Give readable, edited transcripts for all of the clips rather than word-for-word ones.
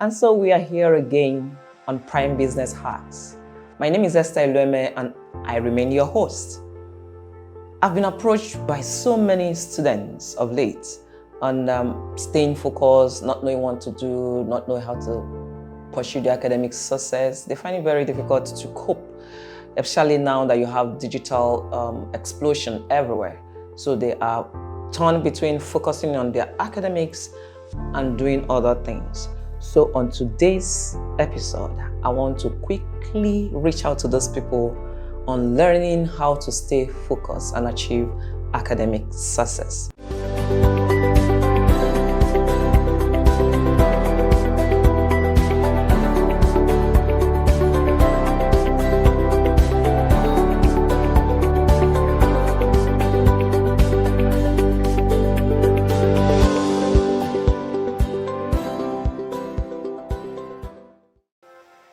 And so we are here again on Prime Business Hacks. My name is Esther Elueme and I remain your host. I've been approached by so many students of late on staying focused, not knowing what to do, not knowing how to pursue their academic success. They find it very difficult to cope, especially now that you have digital explosion everywhere. So they are torn between focusing on their academics and doing other things. So on today's episode, I want to quickly reach out to those people on learning how to stay focused and achieve academic success.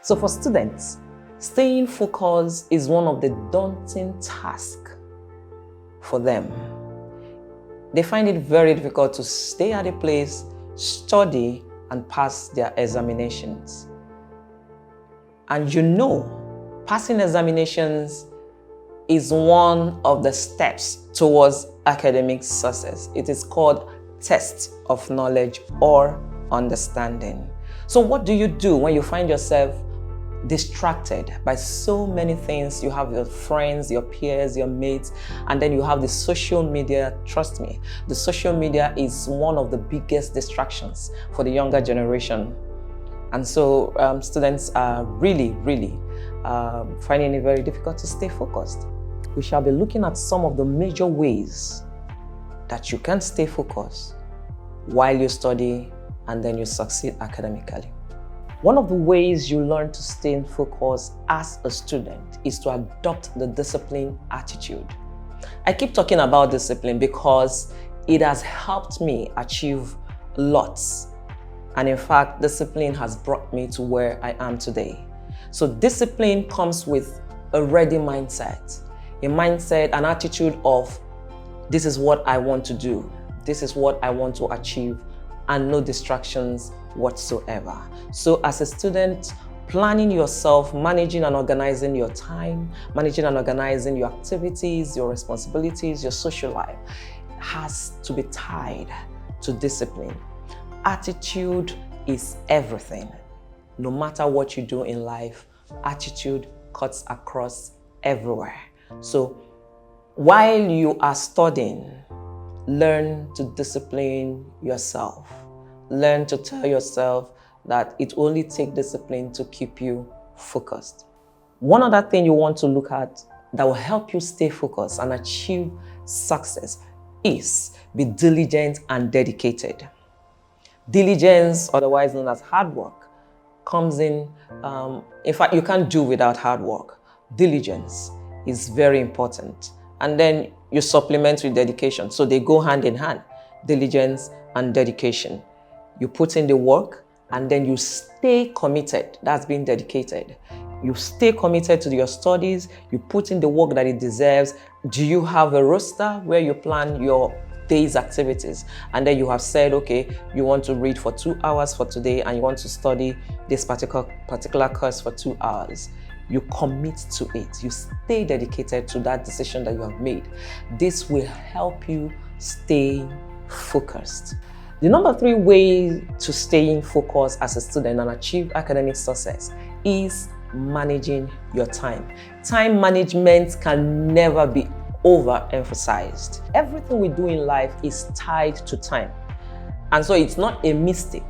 So for students, staying focused is one of the daunting tasks for them. They find it very difficult to stay at a place, study, and pass their examinations. And you know, passing examinations is one of the steps towards academic success. It is called test of knowledge or understanding. So what do you do when you find yourself distracted by so many things? You have your friends, your peers, your mates, and then you have the social media. Trust me, the social media is one of the biggest distractions for the younger generation. And so students are really finding it very difficult to stay focused. We shall be looking at some of the major ways that you can stay focused while you study and then you succeed academically. One of the ways you learn to stay focused as a student is to adopt the discipline attitude. I keep talking about discipline because it has helped me achieve lots. And in fact, discipline has brought me to where I am today. So discipline comes with a ready mindset, an attitude of this is what I want to do, this is what I want to achieve, and no distractions whatsoever. So as a student, planning yourself, managing and organizing your time, managing and organizing your activities, your responsibilities, your social life has to be tied to discipline. Attitude is everything. No matter what you do in life, attitude cuts across everywhere. So while you are studying, learn to discipline yourself. Learn to tell yourself that it only takes discipline to keep you focused. One other thing you want to look at that will help you stay focused and achieve success is be diligent and dedicated. Diligence, otherwise known as hard work, comes in fact, you can't do without hard work. Diligence is very important. And then you supplement with dedication. So they go hand in hand, diligence and dedication. You put in the work and then you stay committed. That's being dedicated. You stay committed to your studies. You put in the work that it deserves. Do you have a roster where you plan your day's activities? And then you have said, okay, you want to read for 2 hours for today and you want to study this particular course for 2 hours. You commit to it. You stay dedicated to that decision that you have made. This will help you stay focused. The number 3 way to staying focused as a student and achieve academic success is managing your time. Time management can never be overemphasized. Everything we do in life is tied to time. And so it's not a mistake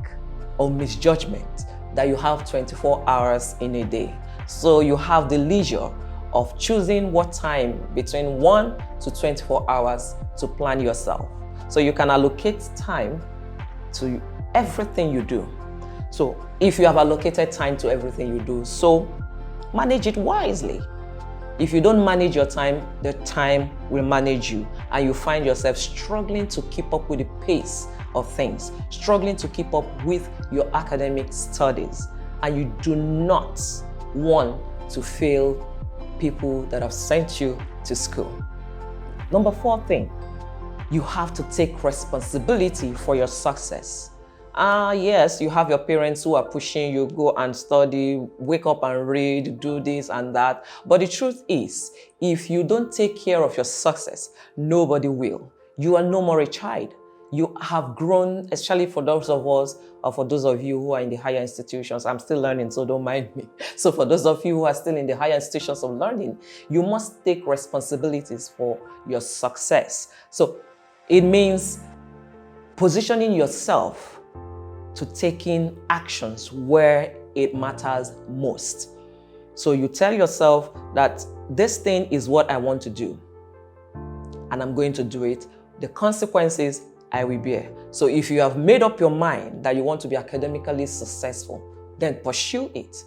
or misjudgment that you have 24 hours in a day. So you have the leisure of choosing what time between 1 to 24 hours to plan yourself. So you can allocate time to everything you do. So if you have allocated time to everything you do, so manage it wisely. If you don't manage your time, the time will manage you, and you find yourself struggling to keep up with the pace of things, struggling to keep up with your academic studies, and you do not want to fail people that have sent you to school. Number 4 thing, you have to take responsibility for your success. Yes, you have your parents who are pushing you, go and study, wake up and read, do this and that. But the truth is, if you don't take care of your success, nobody will. You are no more a child. You have grown, especially for those of us, or for those of you who are in the higher institutions. I'm still learning, so don't mind me. So for those of you who are still in the higher institutions of learning, you must take responsibilities for your success. So it means positioning yourself to taking actions where it matters most. So you tell yourself that this thing is what I want to do, and I'm going to do it. The consequences I will bear. So if you have made up your mind that you want to be academically successful, then pursue it.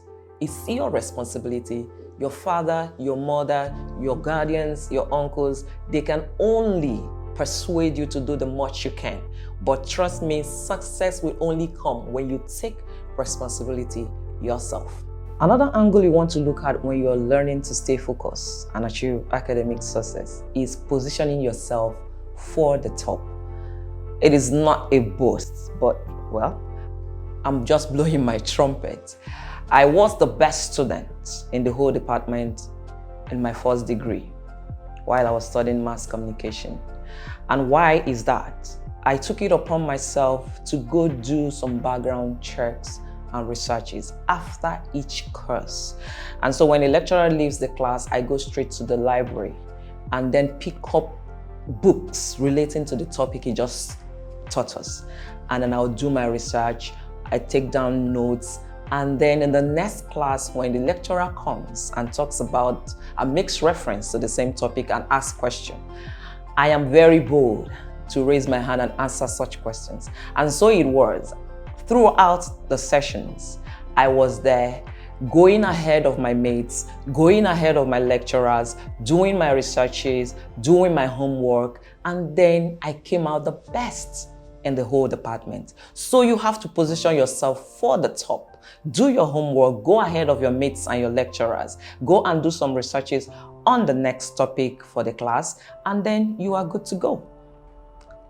It's your responsibility. Your father, your mother, your guardians, your uncles, they can only persuade you to do the much you can. But trust me, success will only come when you take responsibility yourself. Another angle you want to look at when you're learning to stay focused and achieve academic success is positioning yourself for the top. It is not a boast, but well, I'm just blowing my trumpet. I was the best student in the whole department in my first degree while I was studying mass communication. And why is that? I took it upon myself to go do some background checks and researches after each course. And so when a lecturer leaves the class, I go straight to the library and then pick up books relating to the topic he just taught us. And then I'll do my research, I take down notes, and then in the next class, when the lecturer comes and talks about a mixed reference to the same topic and asks questions, I am very bold to raise my hand and answer such questions. And so it was. Throughout the sessions, I was there, going ahead of my mates, going ahead of my lecturers, doing my researches, doing my homework, and then I came out the best in the whole department. So you have to position yourself for the top. Do your homework, go ahead of your mates and your lecturers, go and do some researches on the next topic for the class, and then you are good to go.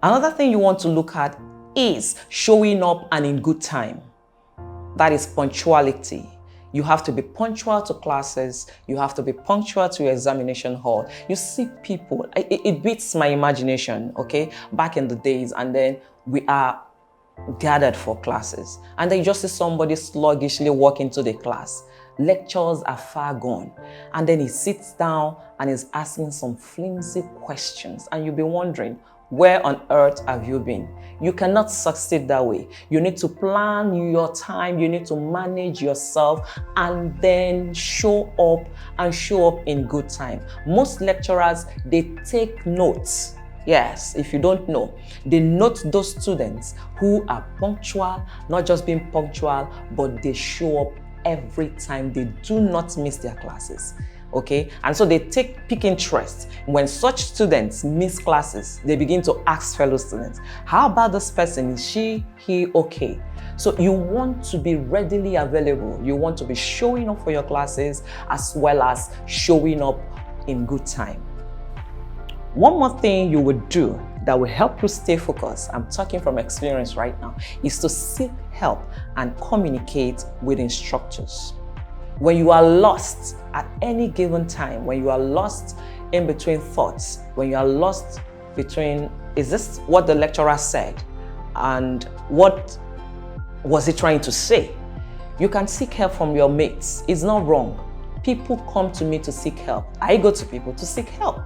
Another thing you want to look at is showing up and in good time. That is punctuality. You have to be punctual to classes. You have to be punctual to your examination hall. You see people, it beats my imagination, okay? Back in the days, and then we are gathered for classes. And then you just see somebody sluggishly walk into the class. Lectures are far gone. And then he sits down and is asking some flimsy questions. And you'll be wondering, where on earth have you been? You cannot succeed that way. You need to plan your time. You need to manage yourself and then show up in good time. Most lecturers, they take notes. Yes, if you don't know, they note those students who are punctual, not just being punctual, but they show up every time. They do not miss their classes. Okay, and so they pick interest. When such students miss classes, they begin to ask fellow students, how about this person? Is he okay? So you want to be readily available. You want to be showing up for your classes as well as showing up in good time. One more thing you would do that will help you stay focused, I'm talking from experience right now, is to seek help and communicate with instructors. When you are lost at any given time, when you are lost in between thoughts, when you are lost between, is this what the lecturer said? And what was he trying to say? You can seek help from your mates. It's not wrong. People come to me to seek help. I go to people to seek help.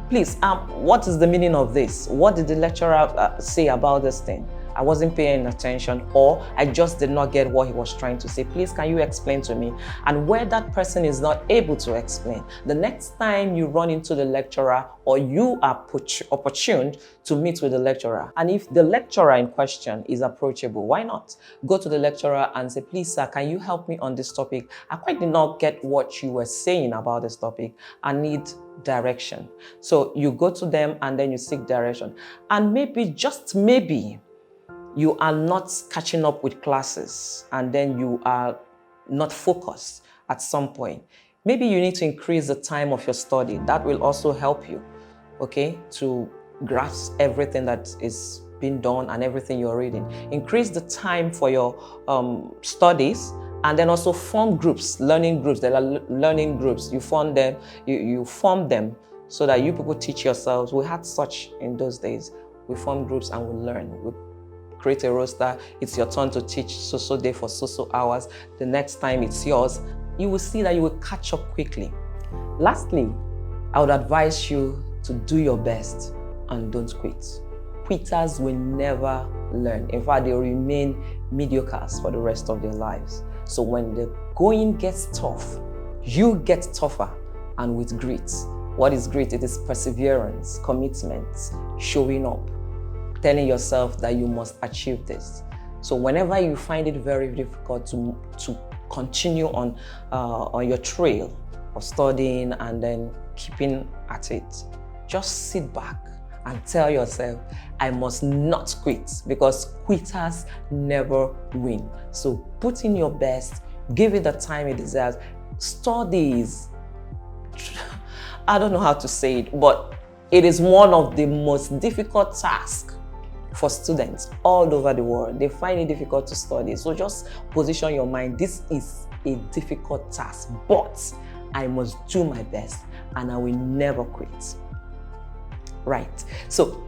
Please, what is the meaning of this? What did the lecturer say about this thing? I wasn't paying attention, or I just did not get what he was trying to say. Please, can you explain to me? And where that person is not able to explain, the next time you run into the lecturer or you are opportuned to meet with the lecturer, and if the lecturer in question is approachable, why not go to the lecturer and say, please, sir, can you help me on this topic? I quite did not get what you were saying about this topic. I need direction. So you go to them and then you seek direction. And maybe, just maybe, you are not catching up with classes and then you are not focused at some point. Maybe you need to increase the time of your study. That will also help you, okay, to grasp everything that is being done and everything you're reading. Increase the time for your studies, and then also form groups, learning groups. There are learning groups. You form them, you form them so that you people teach yourselves. We had such in those days. We form groups and we learn. We create a roster. It's your turn to teach so day for so hours. The next time it's yours. You will see that you will catch up quickly. Lastly, I would advise you to do your best and don't quit. Quitters will never learn. In fact, they will remain mediocres for the rest of their lives. So when the going gets tough, you get tougher and with grit. What is grit? It is perseverance, commitment, showing up, telling yourself that you must achieve this. So whenever you find it very difficult to continue on your trail of studying and then keeping at it, just sit back and tell yourself, I must not quit, because quitters never win. So put in your best, give it the time it deserves. Studies, I don't know how to say it, but it is one of the most difficult tasks for students all over the world. They find it difficult to study. So just position your mind, this is a difficult task, but I must do my best and I will never quit. Right. So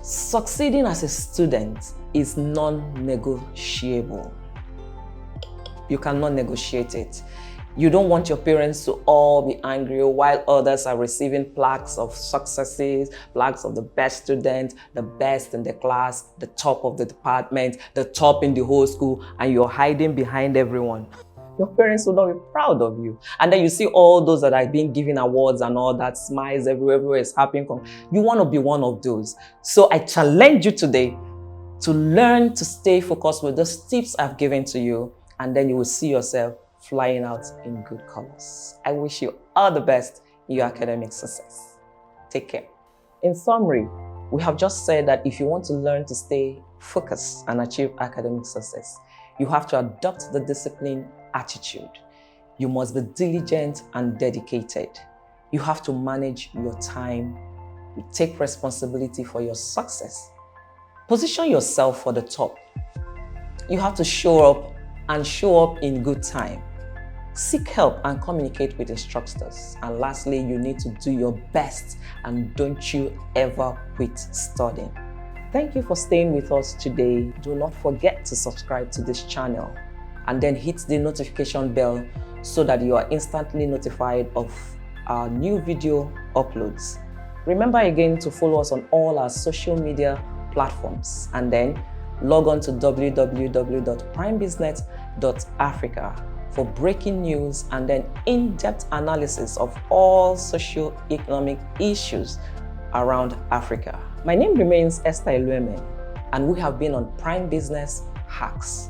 succeeding as a student is non-negotiable. You cannot negotiate it. You don't want your parents to all be angry while others are receiving plaques of successes, plaques of the best student, the best in the class, the top of the department, the top in the whole school, and you're hiding behind everyone. Your parents will not be proud of you. And then you see all those that are being given awards and all that, smiles everywhere is happening. You want to be one of those. So I challenge you today to learn to stay focused with those tips I've given to you, and then you will see yourself flying out in good colors. I wish you all the best in your academic success. Take care. In summary, we have just said that if you want to learn to stay focused and achieve academic success, you have to adopt the discipline attitude. You must be diligent and dedicated. You have to manage your time. You take responsibility for your success. Position yourself for the top. You have to show up and show up in good time. Seek help and communicate with instructors. And lastly, you need to do your best and don't you ever quit studying. Thank you for staying with us today. Do not forget to subscribe to this channel and then hit the notification bell so that you are instantly notified of our new video uploads. Remember again to follow us on all our social media platforms, and then log on to www.primebusiness.africa for breaking news and then in-depth analysis of all socio-economic issues around Africa. My name remains Esther Elueme, and we have been on Prime Business Hacks.